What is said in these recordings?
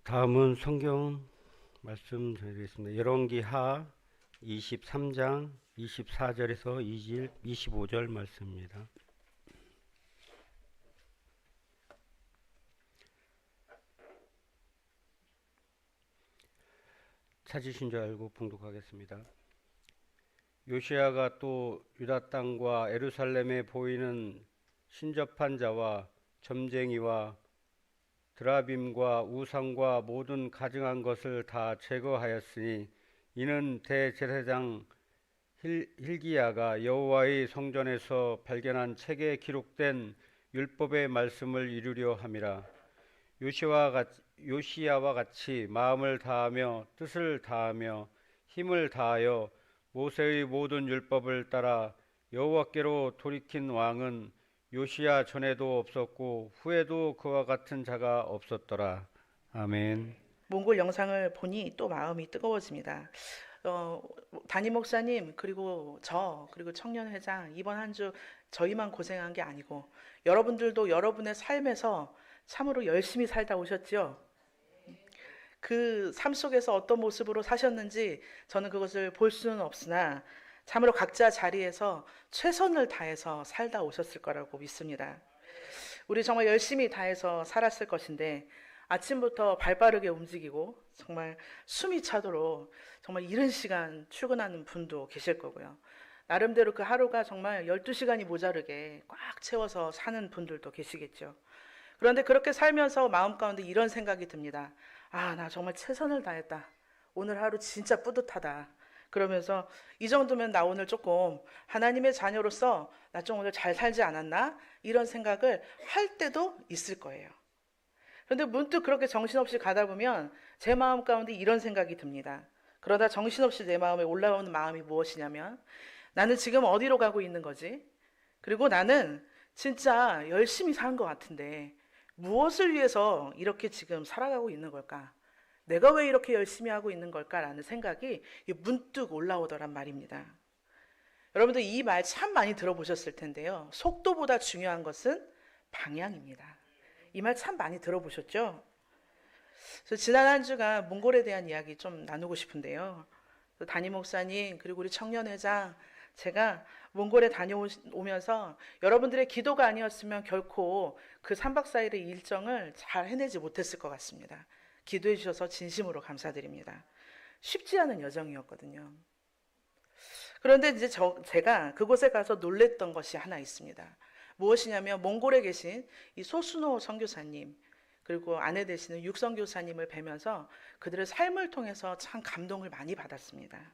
다음은 성경 말씀 드리겠습니다. 열왕기하 23장 24절에서 25절 말씀입니다. 찾으신 줄 알고 봉독하겠습니다. 요시야가 또 유다 땅과 예루살렘에 보이는 신접한 자와 점쟁이와 드라빔과 우상과 모든 가증한 것을 다 제거하였으니 이는 대제사장 hil기야가 여호와의 성전에서 발견한 책에 기록된 율법의 말씀을 이루려 함이라. 요시야와 같이 마음을 다하며 뜻을 다하며 힘을 다하여 모세의 모든 율법을 따라 여호와께로 돌이킨 왕은 요시야 전에도 없었고 후에도 그와 같은 자가 없었더라. 아멘. 몽골 영상을 보니 또 마음이 뜨거워집니다. 담임 목사님 그리고 그리고 청년회장 이번 한 주 저희만 고생한 게 아니고 여러분들도 여러분의 삶에서 참으로 열심히 살다 오셨죠. 그 삶 속에서 어떤 모습으로 사셨는지 저는 그것을 볼 수는 없으나 참으로 각자 자리에서 최선을 다해서 살다 오셨을 거라고 믿습니다. 우리 정말 열심히 다해서 살았을 것인데 아침부터 발빠르게 움직이고 정말 숨이 차도록 정말 이른 시간 출근하는 분도 계실 거고요. 나름대로 그 하루가 정말 12시간이 모자르게 꽉 채워서 사는 분들도 계시겠죠. 그런데 그렇게 살면서 마음 가운데 이런 생각이 듭니다. 아, 나 정말 최선을 다했다. 오늘 하루 진짜 뿌듯하다. 그러면서 이 정도면 나 오늘 조금 하나님의 자녀로서 나 좀 오늘 잘 살지 않았나? 이런 생각을 할 때도 있을 거예요. 그런데 문득 그렇게 정신없이 가다 보면 제 마음 가운데 이런 생각이 듭니다. 그러다 정신없이 내 마음에 올라오는 마음이 무엇이냐면 나는 지금 어디로 가고 있는 거지? 그리고 나는 진짜 열심히 산 것 같은데 무엇을 위해서 이렇게 지금 살아가고 있는 걸까? 내가 왜 이렇게 열심히 하고 있는 걸까라는 생각이 문득 올라오더란 말입니다. 여러분들 이 말 참 많이 들어보셨을 텐데요. 속도보다 중요한 것은 방향입니다. 이 말 참 많이 들어보셨죠? 그래서 지난 한 주간 몽골에 대한 이야기 좀 나누고 싶은데요. 담임 목사님 그리고 우리 청년회장 제가 몽골에 다녀오면서 여러분들의 기도가 아니었으면 결코 그 3박 4일의 일정을 잘 해내지 못했을 것 같습니다. 기도해 주셔서 진심으로 감사드립니다. 쉽지 않은 여정이었거든요. 그런데 이제 제가 그곳에 가서 놀랬던 것이 하나 있습니다. 무엇이냐면 몽골에 계신 이 소순호 선교사님 그리고 아내 되시는 육선교사님을 뵈면서 그들의 삶을 통해서 참 감동을 많이 받았습니다.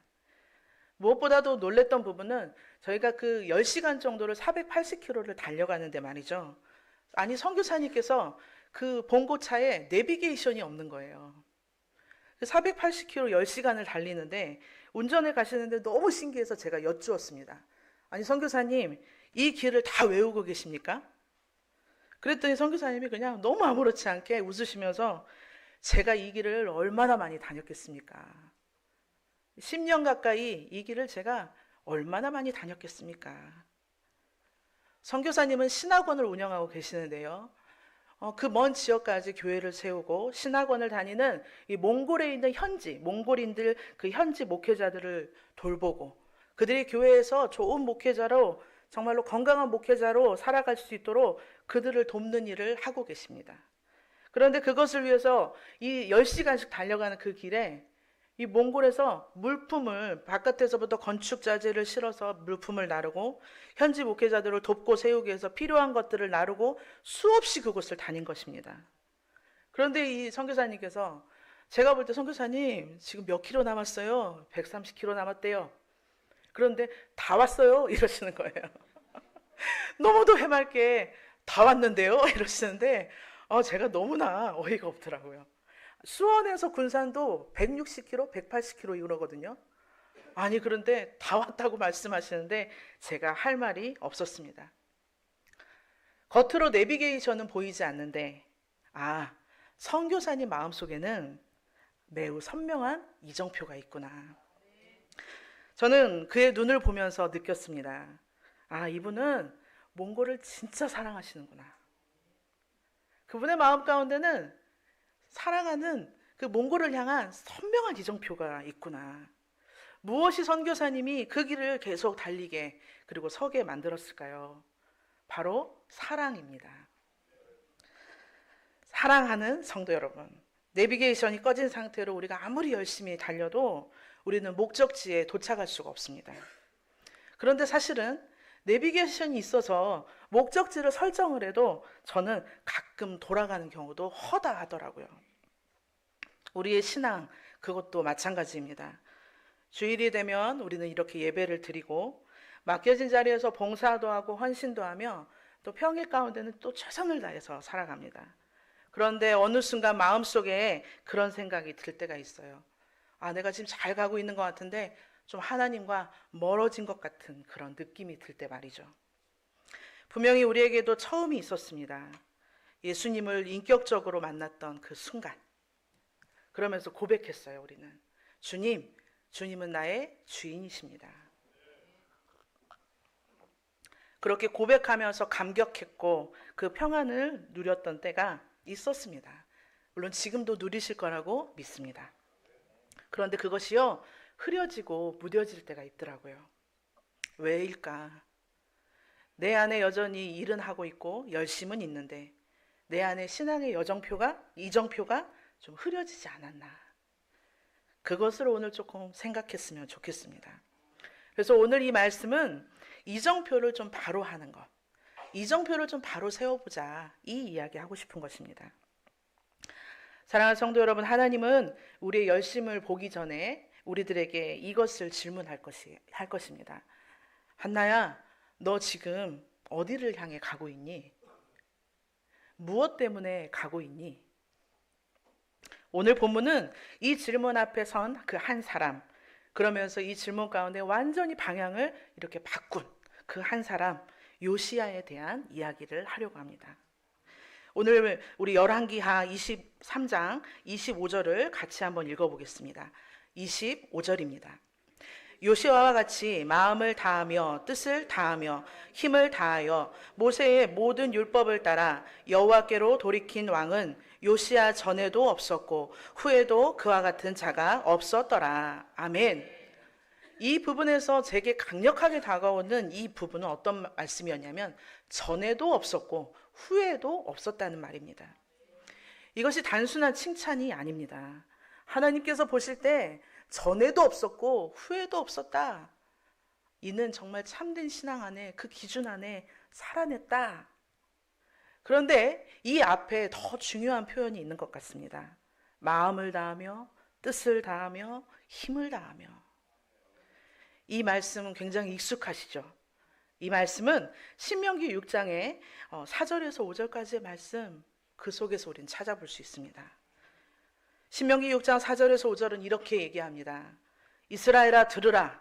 무엇보다도 놀랬던 부분은 저희가 그 10시간 정도를 480km를 달려가는데 말이죠. 아니 선교사님께서 그 봉고차에 내비게이션이 없는 거예요. 480km 10시간을 달리는데 운전해 가시는데 너무 신기해서 제가 여쭈었습니다. 아니 선교사님 이 길을 다 외우고 계십니까? 그랬더니 선교사님이 그냥 너무 아무렇지 않게 웃으시면서 제가 이 길을 얼마나 많이 다녔겠습니까? 10년 가까이 이 길을 제가 얼마나 많이 다녔겠습니까? 선교사님은 신학원을 운영하고 계시는데요. 그 먼 지역까지 교회를 세우고 신학원을 다니는 이 몽골에 있는 몽골인들 그 현지 목회자들을 돌보고 그들이 교회에서 좋은 목회자로 정말로 건강한 목회자로 살아갈 수 있도록 그들을 돕는 일을 하고 계십니다. 그런데 그것을 위해서 이 10시간씩 달려가는 그 길에 이 몽골에서 물품을 바깥에서부터 건축 자재를 실어서 물품을 나르고 현지 목회자들을 돕고 세우기 위해서 필요한 것들을 나르고 수없이 그곳을 다닌 것입니다. 그런데 이 선교사님께서 제가 볼 때 선교사님 지금 몇 킬로 남았어요? 130킬로 남았대요. 그런데 다 왔어요? 이러시는 거예요. 너무도 해맑게 다 왔는데요? 이러시는데 제가 너무나 어이가 없더라고요. 수원에서 군산도 160km, 180km 이러거든요. 아니 그런데 다 왔다고 말씀하시는데 제가 할 말이 없었습니다. 겉으로 내비게이션은 보이지 않는데 선교사님 마음속에는 매우 선명한 이정표가 있구나. 저는 그의 눈을 보면서 느꼈습니다. 이분은 몽골을 진짜 사랑하시는구나. 그분의 마음 가운데는 사랑하는 그 몽골을 향한 선명한 이정표가 있구나. 무엇이 선교사님이 그 길을 계속 달리게 그리고 서게 만들었을까요? 바로 사랑입니다. 사랑하는 성도 여러분, 내비게이션이 꺼진 상태로 우리가 아무리 열심히 달려도 우리는 목적지에 도착할 수가 없습니다. 그런데 사실은 내비게이션이 있어서 목적지를 설정을 해도 저는 가끔 돌아가는 경우도 허다하더라고요. 우리의 신앙, 그것도 마찬가지입니다. 주일이 되면 우리는 이렇게 예배를 드리고 맡겨진 자리에서 봉사도 하고 헌신도 하며 또 평일 가운데는 또 최선을 다해서 살아갑니다. 그런데 어느 순간 마음속에 그런 생각이 들 때가 있어요. 아, 내가 지금 잘 가고 있는 것 같은데 좀 하나님과 멀어진 것 같은 그런 느낌이 들 때 말이죠. 분명히 우리에게도 처음이 있었습니다. 예수님을 인격적으로 만났던 그 순간. 그러면서 고백했어요, 우리는. 주님, 주님은 나의 주인이십니다. 그렇게 고백하면서 감격했고 그 평안을 누렸던 때가 있었습니다. 물론 지금도 누리실 거라고 믿습니다. 그런데 그것이요, 흐려지고 무뎌질 때가 있더라고요. 왜일까? 내 안에 여전히 일은 하고 있고 열심은 있는데 내 안에 신앙의 이정표가 좀 흐려지지 않았나. 그것을 오늘 조금 생각했으면 좋겠습니다. 그래서 오늘 이 말씀은 이정표를 좀 바로 하는 것, 이정표를 좀 바로 세워보자, 이 이야기 하고 싶은 것입니다. 사랑하는 성도 여러분, 하나님은 우리의 열심을 보기 전에 우리들에게 이것을 질문할 것입니다. 한나야, 너 지금 어디를 향해 가고 있니? 무엇 때문에 가고 있니? 오늘 본문은 이 질문 앞에 선 그 한 사람, 그러면서 이 질문 가운데 완전히 방향을 이렇게 바꾼 그 한 사람, 요시야에 대한 이야기를 하려고 합니다. 오늘 우리 열왕기하 23장 25절을 같이 한번 읽어보겠습니다. 25절입니다. 요시야와 같이 마음을 다하며 뜻을 다하며 힘을 다하여 모세의 모든 율법을 따라 여호와께로 돌이킨 왕은 요시야 전에도 없었고 후에도 그와 같은 자가 없었더라. 아멘. 이 부분에서 제게 강력하게 다가오는 이 부분은 어떤 말씀이었냐면 전에도 없었고 후에도 없었다는 말입니다. 이것이 단순한 칭찬이 아닙니다. 하나님께서 보실 때 전에도 없었고 후에도 없었다. 이는 정말 참된 신앙 안에, 그 기준 안에 살아냈다. 그런데 이 앞에 더 중요한 표현이 있는 것 같습니다. 마음을 다하며 뜻을 다하며 힘을 다하며. 이 말씀은 굉장히 익숙하시죠? 이 말씀은 신명기 6장의 4절에서 5절까지의 말씀, 그 속에서 우리는 찾아볼 수 있습니다. 신명기 6장 4절에서 5절은 이렇게 얘기합니다. 이스라엘아 들으라.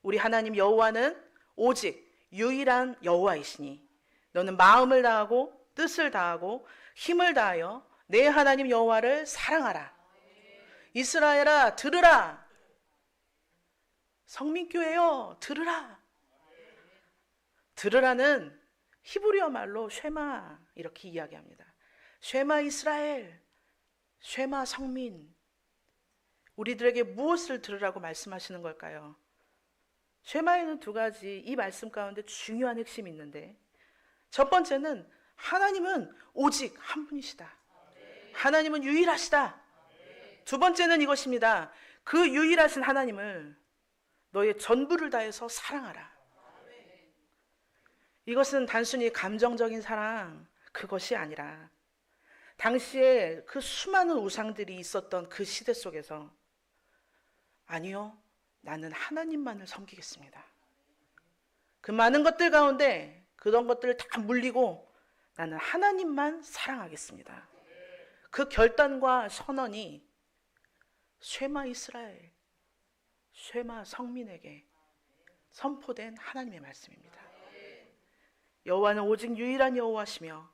우리 하나님 여호와는 오직 유일한 여호와이시니 너는 마음을 다하고 뜻을 다하고 힘을 다하여 내 하나님 여호와를 사랑하라. 이스라엘아 들으라. 성민교회여 들으라. 들으라는 히브리어 말로 쉐마, 이렇게 이야기합니다. 쉐마 이스라엘, 쉐마 성민. 우리들에게 무엇을 들으라고 말씀하시는 걸까요? 쉐마에는 두 가지, 이 말씀 가운데 중요한 핵심이 있는데, 첫 번째는 하나님은 오직 한 분이시다. 하나님은 유일하시다. 두 번째는 이것입니다. 그 유일하신 하나님을 너의 전부를 다해서 사랑하라. 이것은 단순히 감정적인 사랑, 그것이 아니라 당시에 그 수많은 우상들이 있었던 그 시대 속에서 아니요, 나는 하나님만을 섬기겠습니다. 그 많은 것들 가운데 그런 것들을 다 물리고 나는 하나님만 사랑하겠습니다. 그 결단과 선언이 쉐마 이스라엘, 쉐마 성민에게 선포된 하나님의 말씀입니다. 여호와는 오직 유일한 여호와시며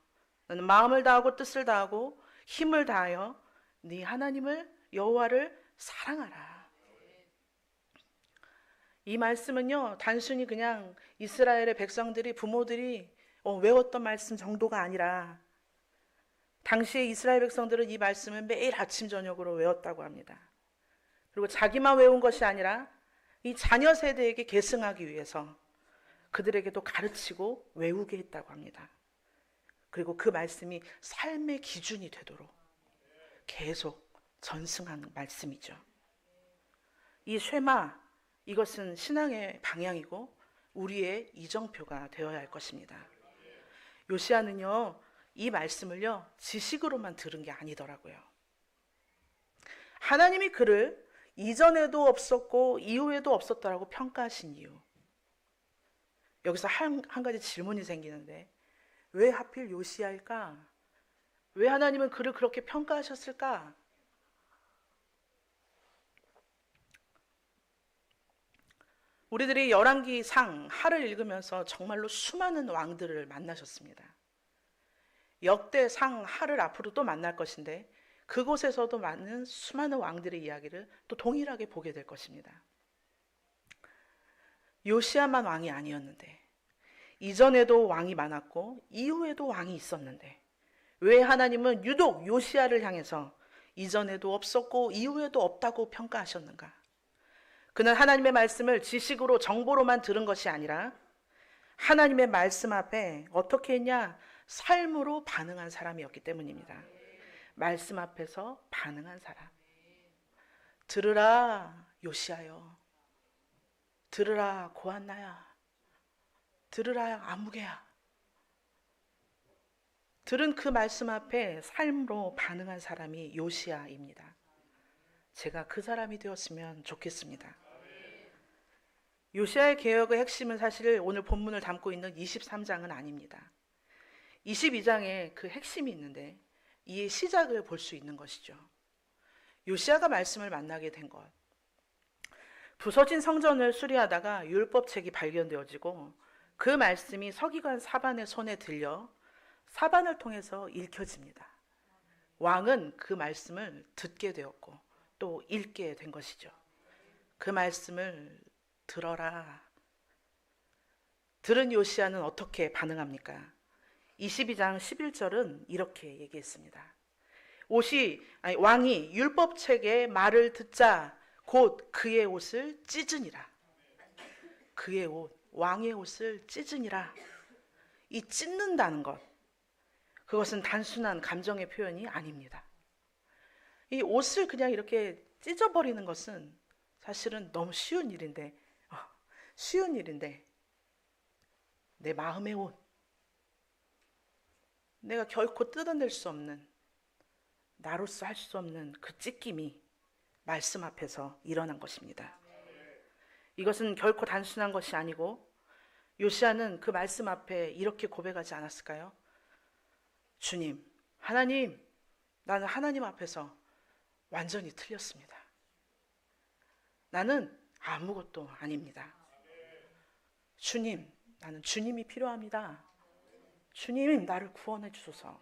너는 마음을 다하고 뜻을 다하고 힘을 다하여 네 하나님을 여호와를 사랑하라. 이 말씀은요, 단순히 그냥 이스라엘의 백성들이, 부모들이 외웠던 말씀 정도가 아니라 당시에 이스라엘 백성들은 이 말씀을 매일 아침 저녁으로 외웠다고 합니다. 그리고 자기만 외운 것이 아니라 이 자녀 세대에게 계승하기 위해서 그들에게도 가르치고 외우게 했다고 합니다. 그리고 그 말씀이 삶의 기준이 되도록 계속 전승하는 말씀이죠. 이 쉐마, 이것은 신앙의 방향이고 우리의 이정표가 되어야 할 것입니다. 요시야는요, 이 말씀을요, 지식으로만 들은 게 아니더라고요. 하나님이 그를 이전에도 없었고 이후에도 없었다라고 평가하신 이유. 여기서 한 가지 질문이 생기는데, 왜 하필 요시야일까? 왜 하나님은 그를 그렇게 평가하셨을까? 우리들이 열왕기상 하를 읽으면서 정말로 수많은 왕들을 만나셨습니다. 역대상 하를 앞으로 또 만날 것인데 그곳에서도 많은 수많은 왕들의 이야기를 또 동일하게 보게 될 것입니다. 요시야만 왕이 아니었는데, 이전에도 왕이 많았고 이후에도 왕이 있었는데 왜 하나님은 유독 요시야를 향해서 이전에도 없었고 이후에도 없다고 평가하셨는가? 그는 하나님의 말씀을 지식으로 정보로만 들은 것이 아니라 하나님의 말씀 앞에 어떻게 했냐? 삶으로 반응한 사람이었기 때문입니다. 말씀 앞에서 반응한 사람. 들으라 요시야여, 들으라 고한나야, 들으라 아무개야. 들은 그 말씀 앞에 삶으로 반응한 사람이 요시야입니다. 제가 그 사람이 되었으면 좋겠습니다. 요시야의 개혁의 핵심은 사실 오늘 본문을 담고 있는 23장은 아닙니다. 22장에 그 핵심이 있는데 이의 시작을 볼 수 있는 것이죠. 요시야가 말씀을 만나게 된 것. 부서진 성전을 수리하다가 율법책이 발견되어지고 그 말씀이 서기관 사반의 손에 들려 사반을 통해서 읽혀집니다. 왕은 그 말씀을 듣게 되었고 또 읽게 된 것이죠. 그 말씀을 들어라. 들은 요시야는 어떻게 반응합니까? 22장 11절은 이렇게 얘기했습니다. 왕이 율법책의 말을 듣자 곧 그의 옷을 찢으니라. 그의 옷, 왕의 옷을 찢으니라. 이 찢는다는 것, 그것은 단순한 감정의 표현이 아닙니다. 이 옷을 그냥 이렇게 찢어버리는 것은 사실은 너무 쉬운 일인데 내 마음의 옷, 내가 결코 뜯어낼 수 없는, 나로서 할 수 없는 그 찢김이 말씀 앞에서 일어난 것입니다. 이것은 결코 단순한 것이 아니고 요시야는 그 말씀 앞에 이렇게 고백하지 않았을까요? 주님, 하나님, 나는 하나님 앞에서 완전히 틀렸습니다. 나는 아무것도 아닙니다. 주님, 나는 주님이 필요합니다. 주님, 나를 구원해 주소서.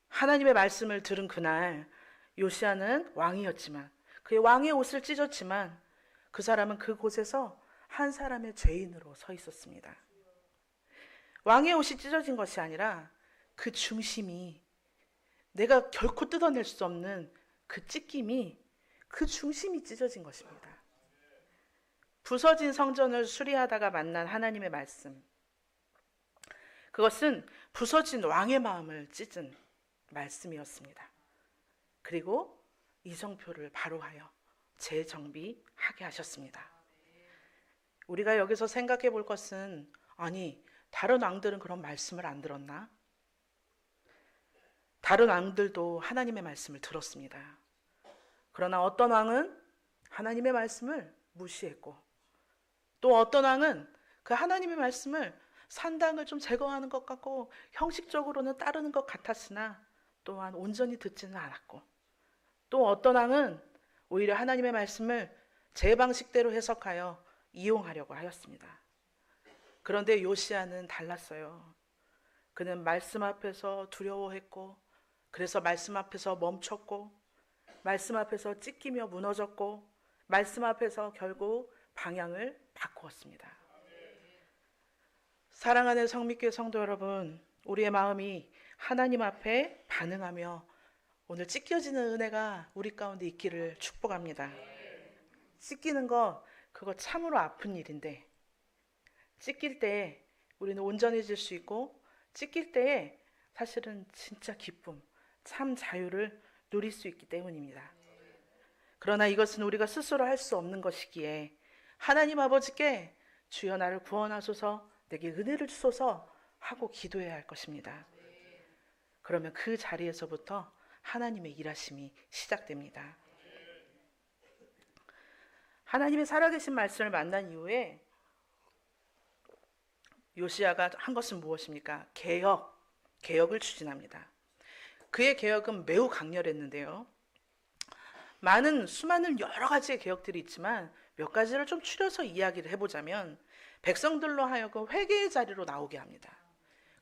하나님의 말씀을 들은 그날 요시야는 왕이었지만, 그의 왕의 옷을 찢었지만 그 사람은 그곳에서 한 사람의 죄인으로 서 있었습니다. 왕의 옷이 찢어진 것이 아니라 그 중심이, 내가 결코 뜯어낼 수 없는 그 찢김이, 그 중심이 찢어진 것입니다. 부서진 성전을 수리하다가 만난 하나님의 말씀, 그것은 부서진 왕의 마음을 찢은 말씀이었습니다. 그리고 이정표를 바로 하여 재정비하게 하셨습니다. 우리가 여기서 생각해 볼 것은, 아니, 다른 왕들은 그런 말씀을 안 들었나? 다른 왕들도 하나님의 말씀을 들었습니다. 그러나 어떤 왕은 하나님의 말씀을 무시했고, 또 어떤 왕은 그 하나님의 말씀을 산당을 좀 제거하는 것 같고 형식적으로는 따르는 것 같았으나 또한 온전히 듣지는 않았고, 또 어떤 왕은 오히려 하나님의 말씀을 제 방식대로 해석하여 이용하려고 하였습니다. 그런데 요시야는 달랐어요. 그는 말씀 앞에서 두려워했고, 그래서 말씀 앞에서 멈췄고, 말씀 앞에서 찢기며 무너졌고, 말씀 앞에서 결국 방향을 바꾸었습니다. 사랑하는 성미교회 성도 여러분, 우리의 마음이 하나님 앞에 반응하며 오늘 찢겨지는 은혜가 우리 가운데 있기를 축복합니다. 찢기는 거 그거 참으로 아픈 일인데 찢길 때 우리는 온전해질 수 있고 찢길 때 사실은 진짜 기쁨, 참 자유를 누릴 수 있기 때문입니다. 그러나 이것은 우리가 스스로 할 수 없는 것이기에 하나님 아버지께 주여 나를 구원하소서, 내게 은혜를 주소서 하고 기도해야 할 것입니다. 그러면 그 자리에서부터 하나님의 일하심이 시작됩니다. 하나님의 살아계신 말씀을 만난 이후에 요시야가 한 것은 무엇입니까? 개혁을 추진합니다. 그의 개혁은 매우 강렬했는데요. 수많은 여러 가지의 개혁들이 있지만 몇 가지를 좀 추려서 이야기를 해보자면 백성들로 하여금 회개의 자리로 나오게 합니다.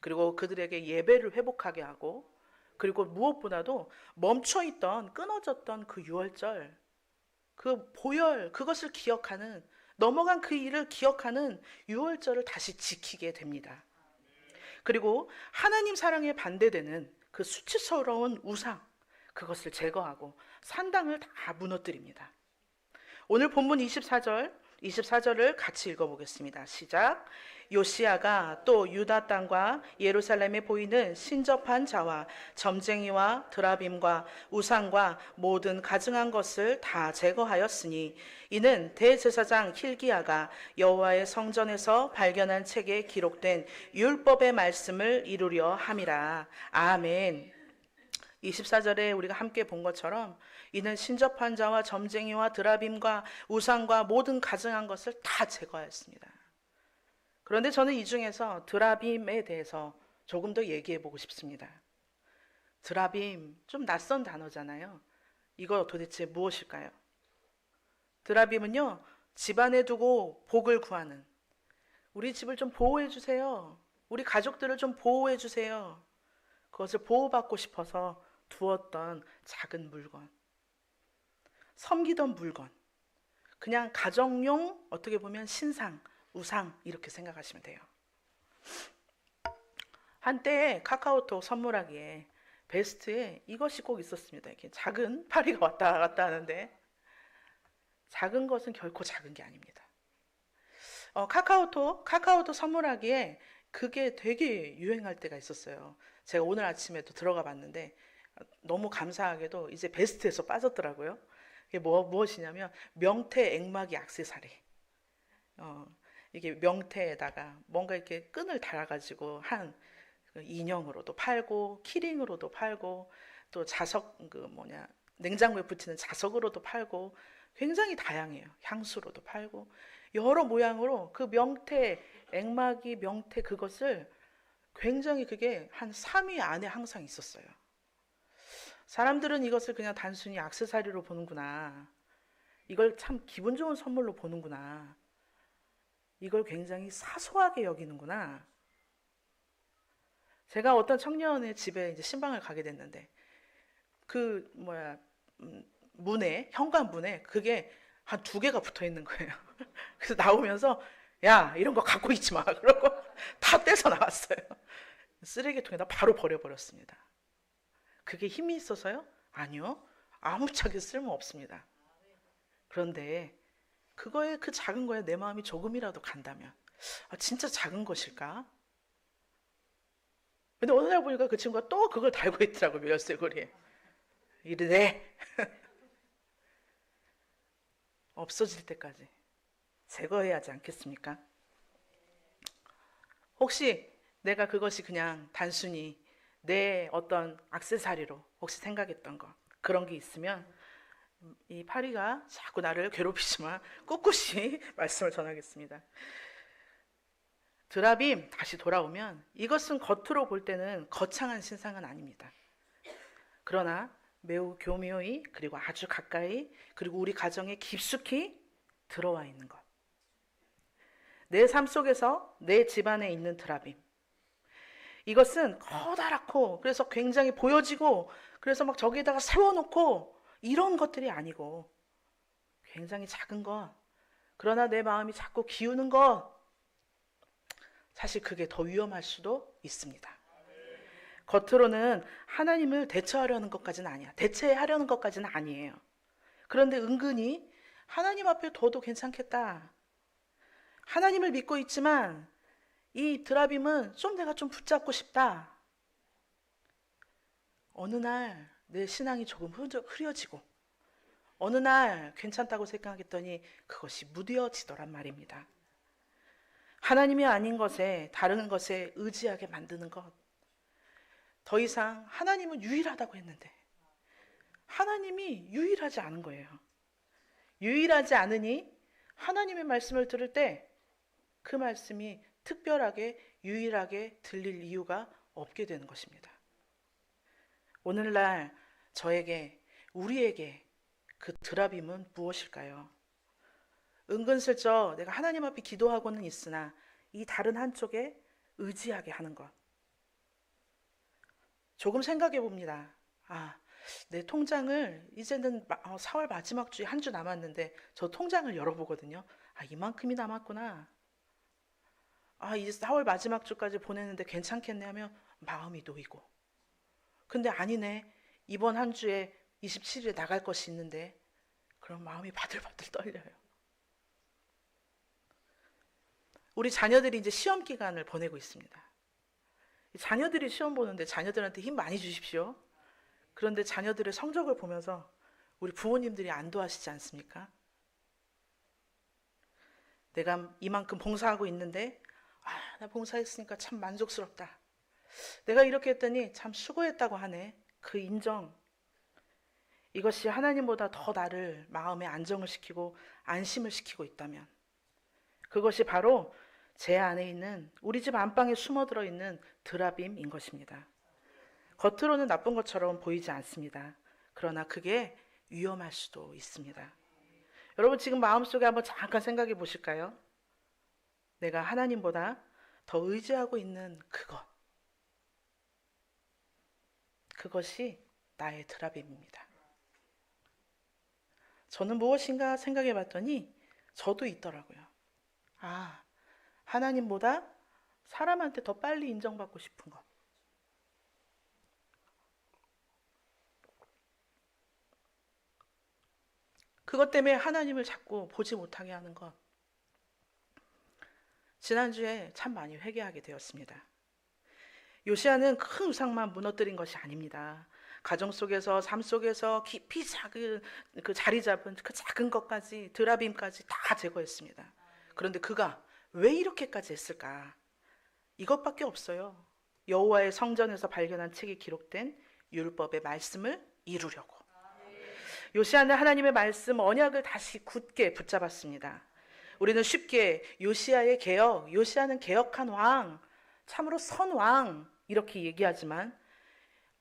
그리고 그들에게 예배를 회복하게 하고 그리고 무엇보다도 멈춰있던 끊어졌던 그 유월절, 그 보혈, 그것을 기억하는 넘어간 그 일을 기억하는 유월절을 다시 지키게 됩니다. 그리고 하나님 사랑에 반대되는 그 수치스러운 우상, 그것을 제거하고 산당을 다 무너뜨립니다. 오늘 본문 24절을 같이 읽어보겠습니다. 시작. 요시야가 또 유다 땅과 예루살렘에 보이는 신접한 자와 점쟁이와 드라빔과 우상과 모든 가증한 것을 다 제거하였으니 이는 대제사장 힐기야가 여호와의 성전에서 발견한 책에 기록된 율법의 말씀을 이루려 함이라. 아멘. 24절에 우리가 함께 본 것처럼 이는 신접한 자와 점쟁이와 드라빔과 우상과 모든 가증한 것을 다 제거하였습니다. 그런데 저는 이 중에서 드라빔에 대해서 조금 더 얘기해 보고 싶습니다. 드라빔, 좀 낯선 단어잖아요. 이거 도대체 무엇일까요? 드라빔은요, 집안에 두고 복을 구하는, 우리 집을 좀 보호해 주세요. 우리 가족들을 좀 보호해 주세요. 그것을 보호받고 싶어서 두었던 작은 물건, 섬기던 물건, 그냥 가정용 어떻게 보면 신상, 우상 이렇게 생각하시면 돼요. 한때 카카오톡 선물하기에 베스트에 이것이 꼭 있었습니다. 이렇게 작은 파리가 왔다 갔다 하는데 작은 것은 결코 작은 게 아닙니다. 카카오톡 선물하기에 그게 되게 유행할 때가 있었어요. 제가 오늘 아침에도 들어가 봤는데 너무 감사하게도 이제 베스트에서 빠졌더라고요. 이게 무엇이냐면 명태 액막이 액세서리. 이게 명태에다가 뭔가 이렇게 끈을 달아가지고 한 인형으로도 팔고 키링으로도 팔고 또 자석 냉장고에 붙이는 자석으로도 팔고 굉장히 다양해요. 향수로도 팔고 여러 모양으로 그 명태 액막이 명태 그것을 굉장히 그게 한 3위 안에 항상 있었어요. 사람들은 이것을 그냥 단순히 액세서리로 보는구나. 이걸 참 기분 좋은 선물로 보는구나. 이걸 굉장히 사소하게 여기는구나. 제가 어떤 청년의 집에 이제 신방을 가게 됐는데 현관문에 그게 한 2개가 붙어 있는 거예요. 그래서 나오면서 야, 이런 거 갖고 있지 마. 그러고 다 떼서 나왔어요. 쓰레기통에다 바로 버려버렸습니다. 그게 힘이 있어서요? 아니요. 아무짝에 쓸모 없습니다. 그런데 그 작은 거에 내 마음이 조금이라도 간다면 진짜 작은 것일까? 근데 어느 날 보니까 그 친구가 또 그걸 달고 있더라고요. 열쇠고리에. 이르되 없어질 때까지 제거해야 하지 않겠습니까? 혹시 내가 그것이 그냥 단순히 내 어떤 액세서리로 혹시 생각했던 것 그런 게 있으면 이 파리가 자꾸 나를 괴롭히지만 꿋꿋이 말씀을 전하겠습니다. 드라빔 다시 돌아오면 이것은 겉으로 볼 때는 거창한 신상은 아닙니다. 그러나 매우 교묘히 그리고 아주 가까이 그리고 우리 가정에 깊숙이 들어와 있는 것. 내 삶 속에서 내 집안에 있는 드라빔. 이것은 커다랗고 그래서 굉장히 보여지고 그래서 막 저기에다가 세워놓고 이런 것들이 아니고 굉장히 작은 것. 그러나 내 마음이 자꾸 기우는 것. 사실 그게 더 위험할 수도 있습니다. 겉으로는 하나님을 대처하려는 것까지는 아니야. 대체하려는 것까지는 아니에요. 그런데 은근히 하나님 앞에 둬도 괜찮겠다. 하나님을 믿고 있지만 이 드라빔은 내가 좀 붙잡고 싶다. 어느 날 내 신앙이 조금 흐려지고 어느 날 괜찮다고 생각했더니 그것이 무뎌지더란 말입니다. 하나님이 아닌 것에 다른 것에 의지하게 만드는 것. 더 이상 하나님은 유일하다고 했는데 하나님이 유일하지 않은 거예요. 유일하지 않으니 하나님의 말씀을 들을 때 그 말씀이 특별하게 유일하게 들릴 이유가 없게 되는 것입니다. 오늘날 저에게 우리에게 그 드라빔은 무엇일까요? 은근슬쩍 내가 하나님 앞에 기도하고는 있으나 이 다른 한쪽에 의지하게 하는 것. 조금 생각해 봅니다. 내 통장을 이제는 4월 마지막 주에 한 주 남았는데 저 통장을 열어보거든요. 이만큼이 남았구나. 이제 4월 마지막 주까지 보내는데 괜찮겠네 하면 마음이 놓이고. 근데 아니네. 이번 한 주에 27일에 나갈 것이 있는데 그럼 마음이 바들바들 떨려요. 우리 자녀들이 이제 시험 기간을 보내고 있습니다. 자녀들이 시험 보는데 자녀들한테 힘 많이 주십시오. 그런데 자녀들의 성적을 보면서 우리 부모님들이 안도하시지 않습니까? 내가 이만큼 봉사하고 있는데 나 봉사했으니까 참 만족스럽다. 내가 이렇게 했더니 참 수고했다고 하네. 그 인정. 이것이 하나님보다 더 나를 마음에 안정을 시키고 안심을 시키고 있다면 그것이 바로 제 안에 있는 우리 집 안방에 숨어들어 있는 드라빔인 것입니다. 겉으로는 나쁜 것처럼 보이지 않습니다. 그러나 그게 위험할 수도 있습니다. 여러분 지금 마음속에 한번 잠깐 생각해 보실까요? 내가 하나님보다 더 의지하고 있는 그것이 나의 드라빔입니다. 저는 무엇인가 생각해 봤더니 저도 있더라고요. 하나님보다 사람한테 더 빨리 인정받고 싶은 것. 그것 때문에 하나님을 자꾸 보지 못하게 하는 것. 지난주에 참 많이 회개하게 되었습니다. 요시야는 큰 우상만 무너뜨린 것이 아닙니다. 가정 속에서 삶 속에서 깊이 작은 그 자리 잡은 그 작은 것까지 드라빔까지 다 제거했습니다. 그런데 그가 왜 이렇게까지 했을까? 이것밖에 없어요. 여호와의 성전에서 발견한 책에 기록된 율법의 말씀을 이루려고. 요시야는 하나님의 말씀 언약을 다시 굳게 붙잡았습니다. 우리는 쉽게 요시야의 개혁, 요시야는 개혁한 왕, 참으로 선 왕 이렇게 얘기하지만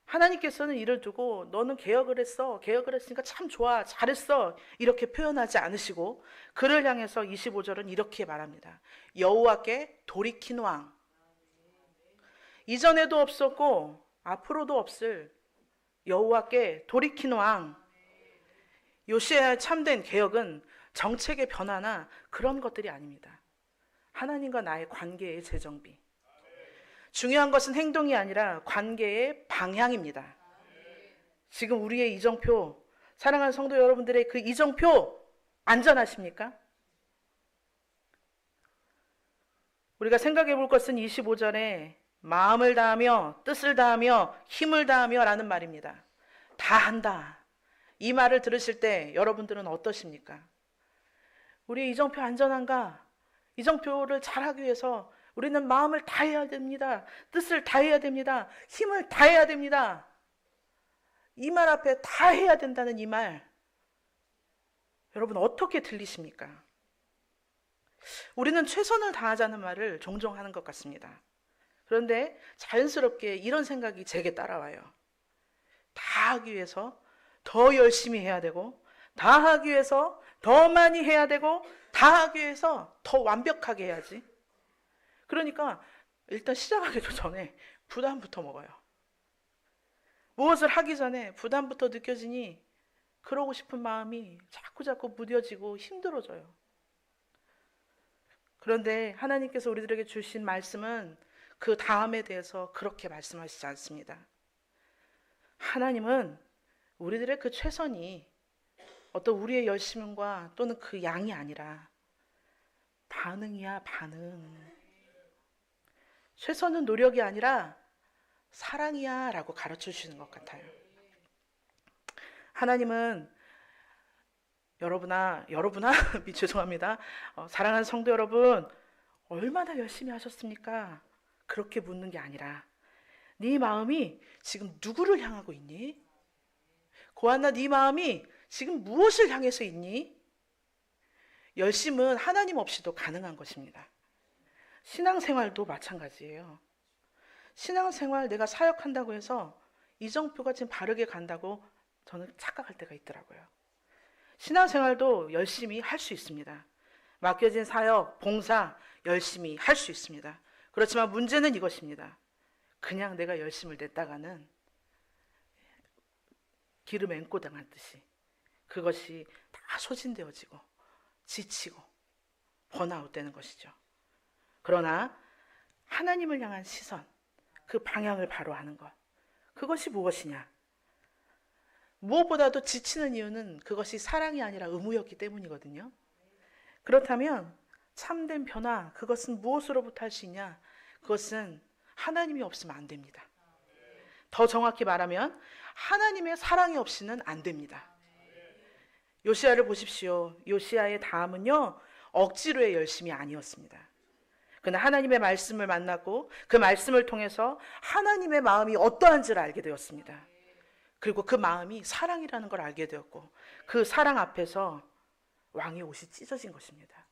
하나님께서는 이를 두고 너는 개혁을 했으니까 참 좋아, 잘했어 이렇게 표현하지 않으시고 그를 향해서 25절은 이렇게 말합니다. 여호와께 돌이킨 왕. 이전에도 없었고 앞으로도 없을 여호와께 돌이킨 왕. 요시야의 참된 개혁은 정책의 변화나 그런 것들이 아닙니다. 하나님과 나의 관계의 재정비. 중요한 것은 행동이 아니라 관계의 방향입니다. 지금 우리의 이정표, 사랑하는 성도 여러분들의 그 이정표 안전하십니까? 우리가 생각해 볼 것은 25절에 마음을 다하며 뜻을 다하며 힘을 다하며 라는 말입니다. 다 한다. 이 말을 들으실 때 여러분들은 어떠십니까? 우리의 이정표 안전한가? 이정표를 잘하기 위해서 우리는 마음을 다해야 됩니다. 뜻을 다해야 됩니다. 힘을 다해야 됩니다. 이 말 앞에 다 해야 된다는 이 말, 여러분 어떻게 들리십니까? 우리는 최선을 다하자는 말을 종종 하는 것 같습니다. 그런데 자연스럽게 이런 생각이 제게 따라와요. 다 하기 위해서 더 열심히 해야 되고, 다 하기 위해서 더 많이 해야 되고, 다 하기 위해서 더 완벽하게 해야지. 그러니까 일단 시작하기도 전에 부담부터 먹어요. 무엇을 하기 전에 부담부터 느껴지니 그러고 싶은 마음이 자꾸 무뎌지고 힘들어져요. 그런데 하나님께서 우리들에게 주신 말씀은 그 다음에 대해서 그렇게 말씀하시지 않습니다. 하나님은 우리들의 그 최선이 어떤 우리의 열심과 또는 그 양이 아니라 반응이야, 반응. 최선은 노력이 아니라 사랑이야 라고 가르쳐 주시는 것 같아요. 하나님은 여러분아 죄송합니다. 사랑하는 성도 여러분, 얼마나 열심히 하셨습니까? 그렇게 묻는 게 아니라 네 마음이 지금 누구를 향하고 있니? 고한나, 네 마음이 지금 무엇을 향해서 있니? 열심은 하나님 없이도 가능한 것입니다. 신앙생활도 마찬가지예요. 신앙생활 내가 사역한다고 해서 이정표가 지금 바르게 간다고 저는 착각할 때가 있더라고요. 신앙생활도 열심히 할 수 있습니다. 맡겨진 사역, 봉사 열심히 할 수 있습니다. 그렇지만 문제는 이것입니다. 그냥 내가 열심을 냈다가는 기름 앵꼬 당한 듯이 그것이 다 소진되어지고 지치고 번아웃 되는 것이죠. 그러나 하나님을 향한 시선, 그 방향을 바로 하는 것, 그것이 무엇이냐? 무엇보다도 지치는 이유는 그것이 사랑이 아니라 의무였기 때문이거든요. 그렇다면 참된 변화, 그것은 무엇으로부터 할 수 있냐? 그것은 하나님이 없으면 안 됩니다. 더 정확히 말하면 하나님의 사랑이 없이는 안 됩니다. 요시야를 보십시오. 요시야의 다음은요, 억지로의 열심이 아니었습니다. 그는 하나님의 말씀을 만났고 그 말씀을 통해서 하나님의 마음이 어떠한지를 알게 되었습니다. 그리고 그 마음이 사랑이라는 걸 알게 되었고 그 사랑 앞에서 왕의 옷이 찢어진 것입니다.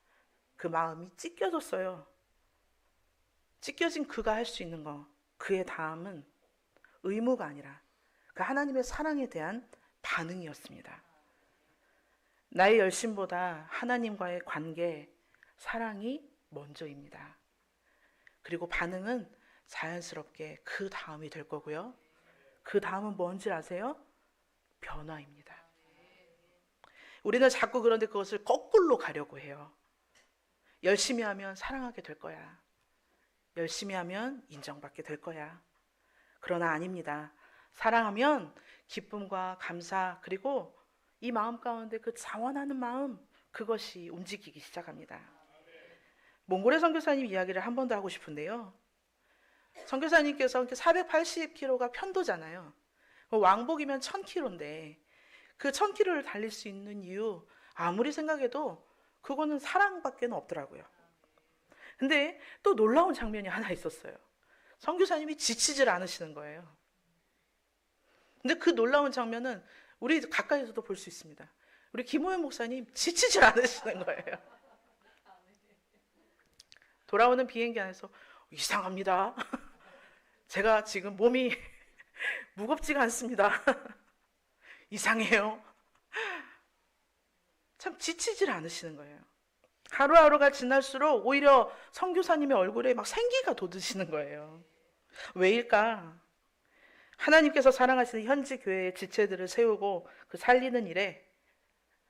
그 마음이 찢겨졌어요. 찢겨진 그가 할 수 있는 거, 그의 다음은 의무가 아니라 그 하나님의 사랑에 대한 반응이었습니다. 나의 열심보다 하나님과의 관계, 사랑이 먼저입니다. 그리고 반응은 자연스럽게 그 다음이 될 거고요. 그 다음은 뭔지 아세요? 변화입니다. 우리는 자꾸 그런데 그것을 거꾸로 가려고 해요. 열심히 하면 사랑하게 될 거야. 열심히 하면 인정받게 될 거야. 그러나 아닙니다. 사랑하면 기쁨과 감사, 그리고 이 마음 가운데 그 자원하는 마음, 그것이 움직이기 시작합니다. 몽골의 선교사님 이야기를 한 번 더 하고 싶은데요. 선교사님께서 480km가 편도잖아요. 왕복이면 1000km인데 그 1000km를 달릴 수 있는 이유, 아무리 생각해도 그거는 사랑밖에 없더라고요. 근데 또 놀라운 장면이 하나 있었어요. 선교사님이 지치질 않으시는 거예요. 근데 그 놀라운 장면은 우리 가까이서도 볼 수 있습니다. 우리 김호연 목사님 지치질 않으시는 거예요. 돌아오는 비행기 안에서 이상합니다. 제가 지금 몸이 무겁지가 않습니다. 이상해요. 참 지치질 않으시는 거예요. 하루하루가 지날수록 오히려 선교사님의 얼굴에 막 생기가 돋으시는 거예요. 왜일까? 하나님께서 사랑하시는 현지 교회의 지체들을 세우고 그 살리는 일에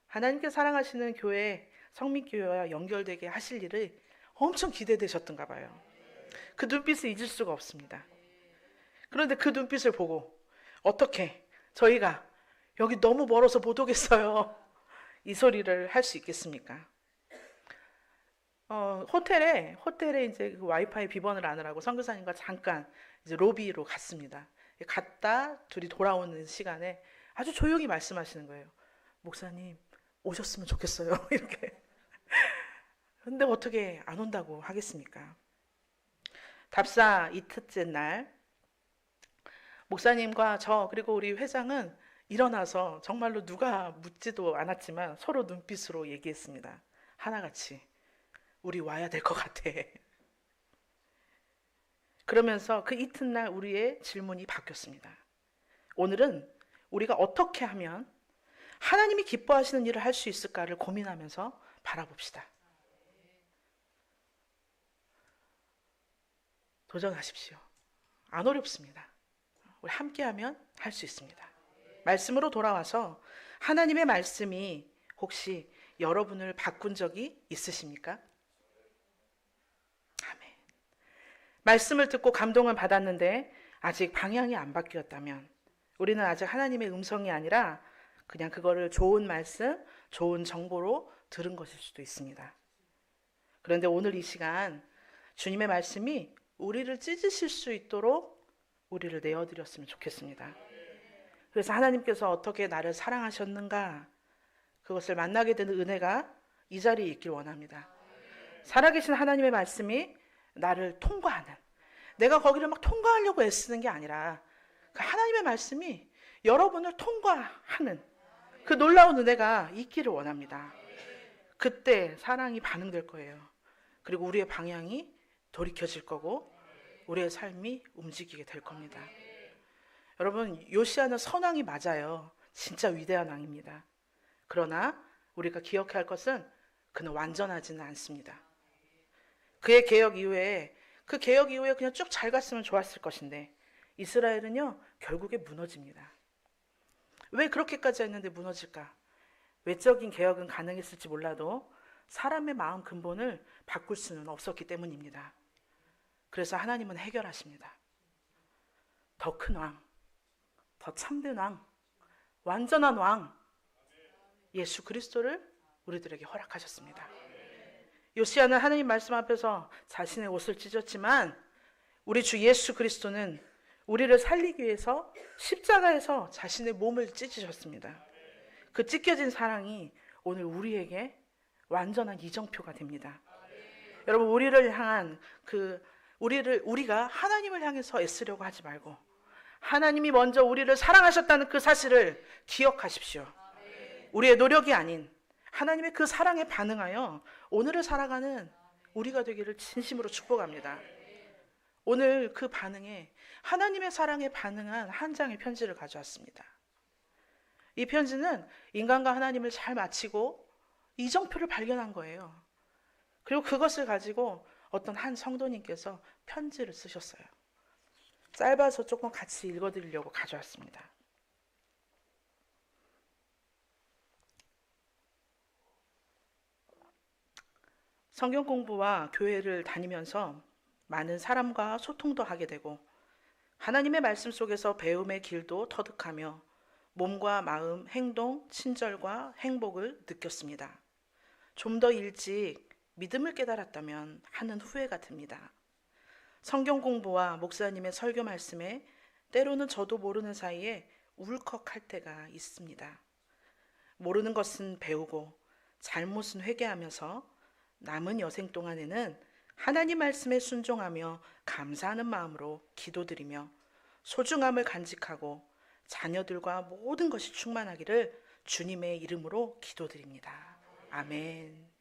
하나님께 사랑하시는 교회, 성민교회와 연결되게 하실 일을 엄청 기대되셨던가 봐요. 그 눈빛을 잊을 수가 없습니다. 그런데 그 눈빛을 보고 어떻게 저희가 여기 너무 멀어서 못 오겠어요, 이 소리를 할 수 있겠습니까? 호텔에 이제 그 와이파이 비번을 아느라고 선교사님과 잠깐 이제 로비로 갔습니다. 갔다 둘이 돌아오는 시간에 아주 조용히 말씀하시는 거예요. 목사님 오셨으면 좋겠어요. 이렇게. 근데 어떻게 안 온다고 하겠습니까? 답사 이틀째 날 목사님과 저 그리고 우리 회장은 일어나서 정말로 누가 묻지도 않았지만 서로 눈빛으로 얘기했습니다. 하나같이 우리 와야 될 것 같아. 그러면서 그 이튿날 우리의 질문이 바뀌었습니다. 오늘은 우리가 어떻게 하면 하나님이 기뻐하시는 일을 할 수 있을까를 고민하면서 바라봅시다. 도전하십시오. 안 어렵습니다. 우리 함께하면 할 수 있습니다. 말씀으로 돌아와서 하나님의 말씀이 혹시 여러분을 바꾼 적이 있으십니까? 아멘. 말씀을 듣고 감동을 받았는데 아직 방향이 안 바뀌었다면 우리는 아직 하나님의 음성이 아니라 그냥 그거를 좋은 말씀, 좋은 정보로 들은 것일 수도 있습니다. 그런데 오늘 이 시간 주님의 말씀이 우리를 찢으실 수 있도록 우리를 내어드렸으면 좋겠습니다. 그래서 하나님께서 어떻게 나를 사랑하셨는가, 그것을 만나게 되는 은혜가 이 자리에 있길 원합니다. 살아계신 하나님의 말씀이 나를 통과하는, 내가 거기를 막 통과하려고 애쓰는 게 아니라 그 하나님의 말씀이 여러분을 통과하는 그 놀라운 은혜가 있기를 원합니다. 그때 사랑이 반응될 거예요. 그리고 우리의 방향이 돌이켜질 거고 우리의 삶이 움직이게 될 겁니다. 여러분, 요시야는 선왕이 맞아요. 진짜 위대한 왕입니다. 그러나 우리가 기억해야 할 것은 그는 완전하지는 않습니다. 그의 개혁 이후에 그냥 쭉 잘 갔으면 좋았을 것인데 이스라엘은요 결국에 무너집니다. 왜 그렇게까지 했는데 무너질까? 외적인 개혁은 가능했을지 몰라도 사람의 마음 근본을 바꿀 수는 없었기 때문입니다. 그래서 하나님은 해결하십니다. 더 큰 왕, 더 참된 왕, 완전한 왕 예수 그리스도를 우리들에게 허락하셨습니다. 요시야는 하나님 말씀 앞에서 자신의 옷을 찢었지만 우리 주 예수 그리스도는 우리를 살리기 위해서 십자가에서 자신의 몸을 찢으셨습니다. 그 찢겨진 사랑이 오늘 우리에게 완전한 이정표가 됩니다. 여러분, 우리가 하나님을 향해서 애쓰려고 하지 말고 하나님이 먼저 우리를 사랑하셨다는 그 사실을 기억하십시오. 우리의 노력이 아닌 하나님의 그 사랑에 반응하여 오늘을 살아가는 우리가 되기를 진심으로 축복합니다. 오늘 그 반응에 하나님의 사랑에 반응한 한 장의 편지를 가져왔습니다. 이 편지는 인간과 하나님을 잘 마치고 이정표를 발견한 거예요. 그리고 그것을 가지고 어떤 한 성도님께서 편지를 쓰셨어요. 짧아서 조금 같이 읽어드리려고 가져왔습니다. 성경 공부와 교회를 다니면서 많은 사람과 소통도 하게 되고 하나님의 말씀 속에서 배움의 길도 터득하며 몸과 마음, 행동, 친절과 행복을 느꼈습니다. 좀 더 일찍 믿음을 깨달았다면 하는 후회가 듭니다. 성경 공부와 목사님의 설교 말씀에 때로는 저도 모르는 사이에 울컥할 때가 있습니다. 모르는 것은 배우고 잘못은 회개하면서 남은 여생 동안에는 하나님 말씀에 순종하며 감사하는 마음으로 기도드리며 소중함을 간직하고 자녀들과 모든 것이 충만하기를 주님의 이름으로 기도드립니다. 아멘.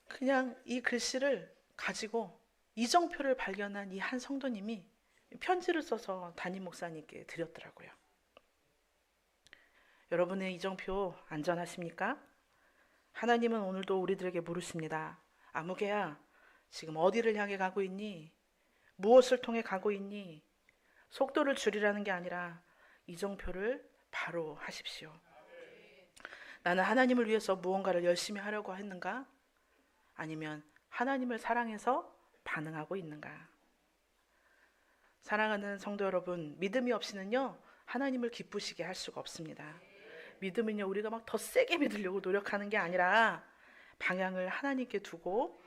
그냥 이 글씨를 가지고 이정표를 발견한 이 한 성도님이 편지를 써서 담임 목사님께 드렸더라고요. 여러분의 이정표 안전하십니까? 하나님은 오늘도 우리들에게 물으십니다. 아무개야, 지금 어디를 향해 가고 있니? 무엇을 통해 가고 있니? 속도를 줄이라는 게 아니라 이정표를 바로 하십시오. 나는 하나님을 위해서 무언가를 열심히 하려고 했는가? 아니면 하나님을 사랑해서 반응하고 있는가? 사랑하는 성도 여러분, 믿음이 없이는요 하나님을 기쁘시게 할 수가 없습니다. 믿음은요 우리가 막 더 세게 믿으려고 노력하는 게 아니라 방향을 하나님께 두고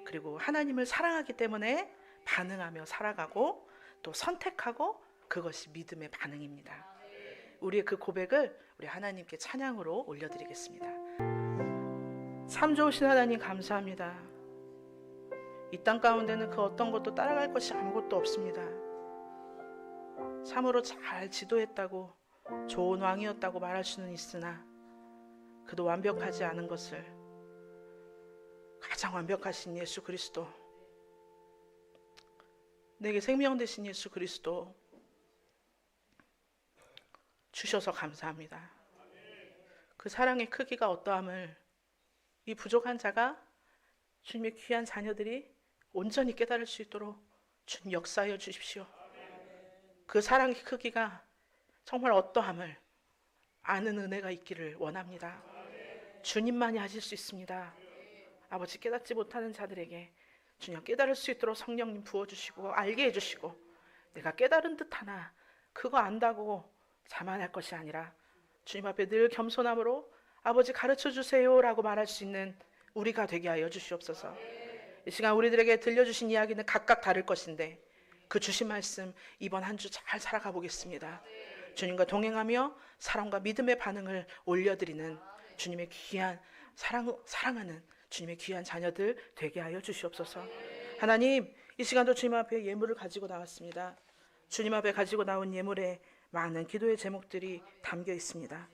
그리고 하나님을 사랑하기 때문에 반응하며 살아가고 또 선택하고 그것이 믿음의 반응입니다. 우리의 그 고백을 우리 하나님께 찬양으로 올려드리겠습니다. 참 좋으신 하나님 감사합니다. 이 땅 가운데는 그 어떤 것도 따라갈 것이 아무것도 없습니다. 참으로 잘 지도했다고 좋은 왕이었다고 말할 수는 있으나 그도 완벽하지 않은 것을 가장 완벽하신 예수 그리스도, 내게 생명 되신 예수 그리스도 주셔서 감사합니다. 그 사랑의 크기가 어떠함을 이 부족한 자가 주님의 귀한 자녀들이 온전히 깨달을 수 있도록 주님 역사하여 주십시오. 그 사랑의 크기가 정말 어떠함을 아는 은혜가 있기를 원합니다. 주님만이 하실 수 있습니다. 아버지, 깨닫지 못하는 자들에게 주님 깨달을 수 있도록 성령님 부어주시고 알게 해주시고, 내가 깨달은 듯하나 그거 안다고 자만할 것이 아니라 주님 앞에 늘 겸손함으로 아버지 가르쳐 주세요라고 말할 수 있는 우리가 되게 하여 주시옵소서. 이 시간 우리들에게 들려주신 이야기는 각각 다를 것인데 그 주신 말씀 이번 한 주 잘 살아가 보겠습니다. 주님과 동행하며 사랑과 믿음의 반응을 올려드리는 주님의 귀한 사랑하는 주님의 귀한 자녀들 되게 하여 주시옵소서. 하나님, 이 시간도 주님 앞에 예물을 가지고 나왔습니다. 주님 앞에 가지고 나온 예물에 많은 기도의 제목들이 담겨 있습니다.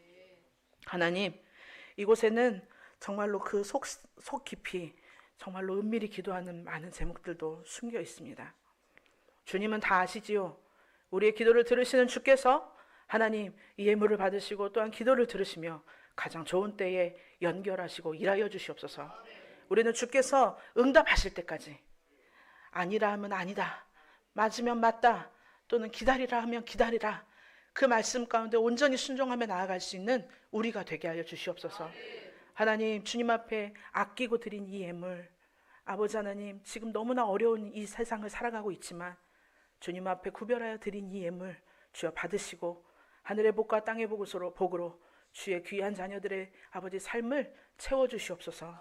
하나님, 이곳에는 정말로 그 속 깊이 정말로 은밀히 기도하는 많은 제목들도 숨겨 있습니다. 주님은 다 아시지요. 우리의 기도를 들으시는 주께서 하나님 이 예물을 받으시고 또한 기도를 들으시며 가장 좋은 때에 연결하시고 일하여 주시옵소서. 우리는 주께서 응답하실 때까지 아니라 하면 아니다, 맞으면 맞다, 또는 기다리라 하면 기다리라, 그 말씀 가운데 온전히 순종하며 나아갈 수 있는 우리가 되게 하여 주시옵소서. 하나님, 주님 앞에 아끼고 드린 이 예물, 아버지 하나님, 지금 너무나 어려운 이 세상을 살아가고 있지만 주님 앞에 구별하여 드린 이 예물 주여 받으시고 하늘의 복과 땅의 복으로 주의 귀한 자녀들의 아버지 삶을 채워주시옵소서.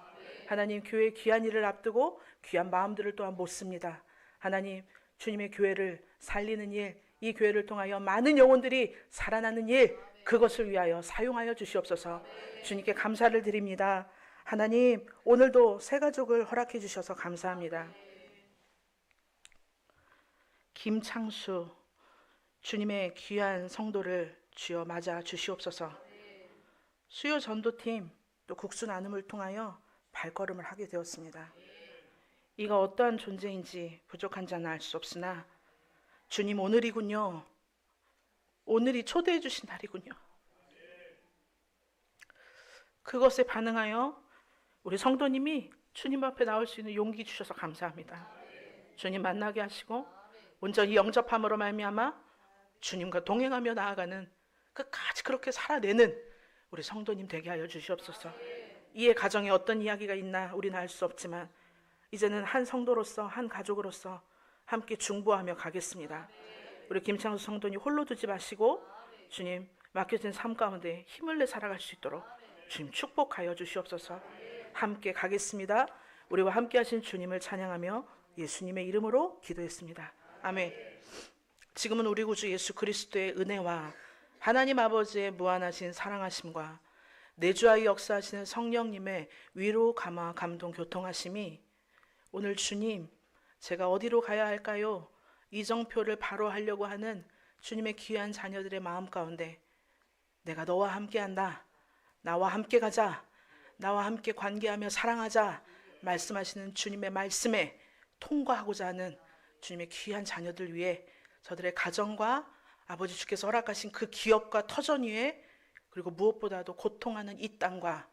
하나님, 교회의 귀한 일을 앞두고 귀한 마음들을 또한 못 씁니다. 하나님, 주님의 교회를 살리는 일, 이 교회를 통하여 많은 영혼들이 살아나는 일, 그것을 위하여 사용하여 주시옵소서. 주님께 감사를 드립니다. 하나님, 오늘도 새 가족을 허락해 주셔서 감사합니다. 김창수 주님의 귀한 성도를 주여 맞아 주시옵소서. 수요 전도팀 또 국수 나눔을 통하여 발걸음을 하게 되었습니다. 이가 어떠한 존재인지 부족한 자는 알 수 없으나 주님, 오늘이군요. 오늘이 초대해 주신 날이군요. 그것에 반응하여 우리 성도님이 주님 앞에 나올 수 있는 용기 주셔서 감사합니다. 주님 만나게 하시고 온전히 영접함으로 말미암아 주님과 동행하며 나아가는 끝까지 그렇게 살아내는 우리 성도님 되게 하여 주시옵소서. 이의 가정에 어떤 이야기가 있나 우리는 알 수 없지만 이제는 한 성도로서, 한 가족으로서 함께 중보하며 가겠습니다. 우리 김창수 성도님 홀로 두지 마시고 주님 맡겨진 삶 가운데 힘을 내 살아갈 수 있도록 주님 축복하여 주시옵소서. 함께 가겠습니다. 우리와 함께 하신 주님을 찬양하며 예수님의 이름으로 기도했습니다. 아멘. 지금은 우리 구주 예수 그리스도의 은혜와 하나님 아버지의 무한하신 사랑하심과 내주하여 역사하시는 성령님의 위로, 감화, 감동, 교통하심이 오늘 주님, 제가 어디로 가야 할까요? 이정표를 바로 하려고 하는 주님의 귀한 자녀들의 마음 가운데 내가 너와 함께한다, 나와 함께 가자, 나와 함께 관계하며 사랑하자 말씀하시는 주님의 말씀에 통과하고자 하는 주님의 귀한 자녀들 위해 저들의 가정과 아버지 주께서 허락하신 그 기업과 터전 위에, 그리고 무엇보다도 고통하는 이 땅과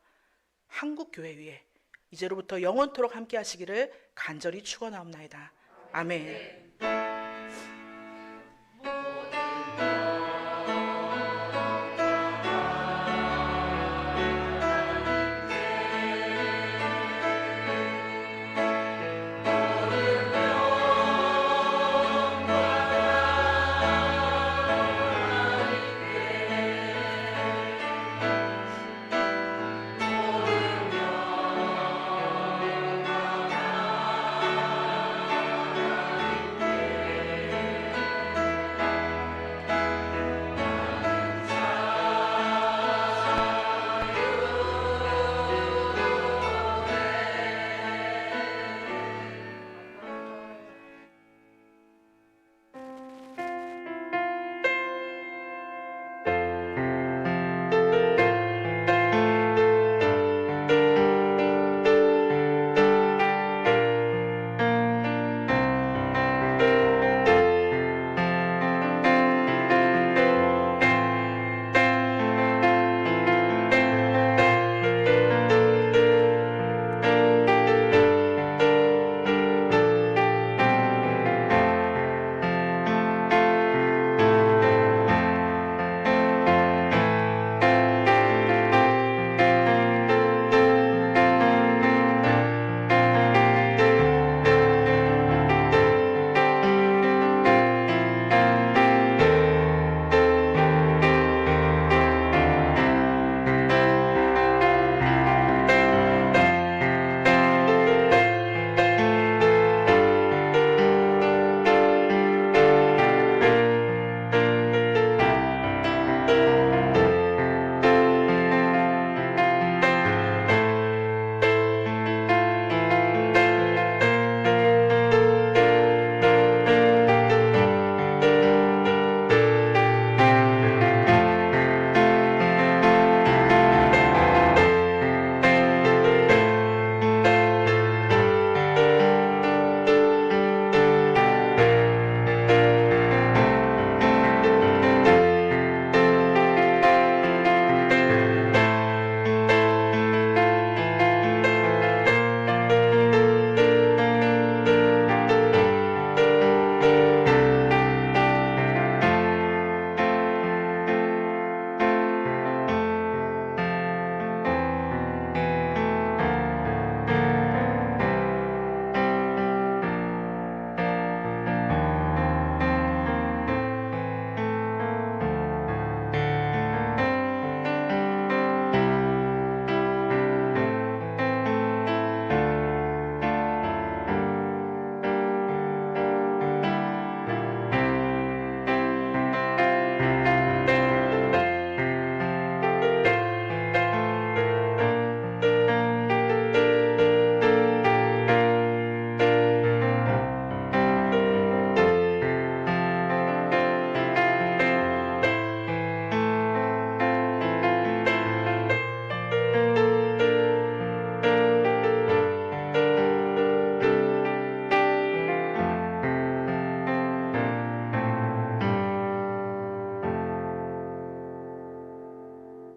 한국교회 위에 이제로부터 영원토록 함께 하시기를 간절히 축원하옵나이다. 아멘.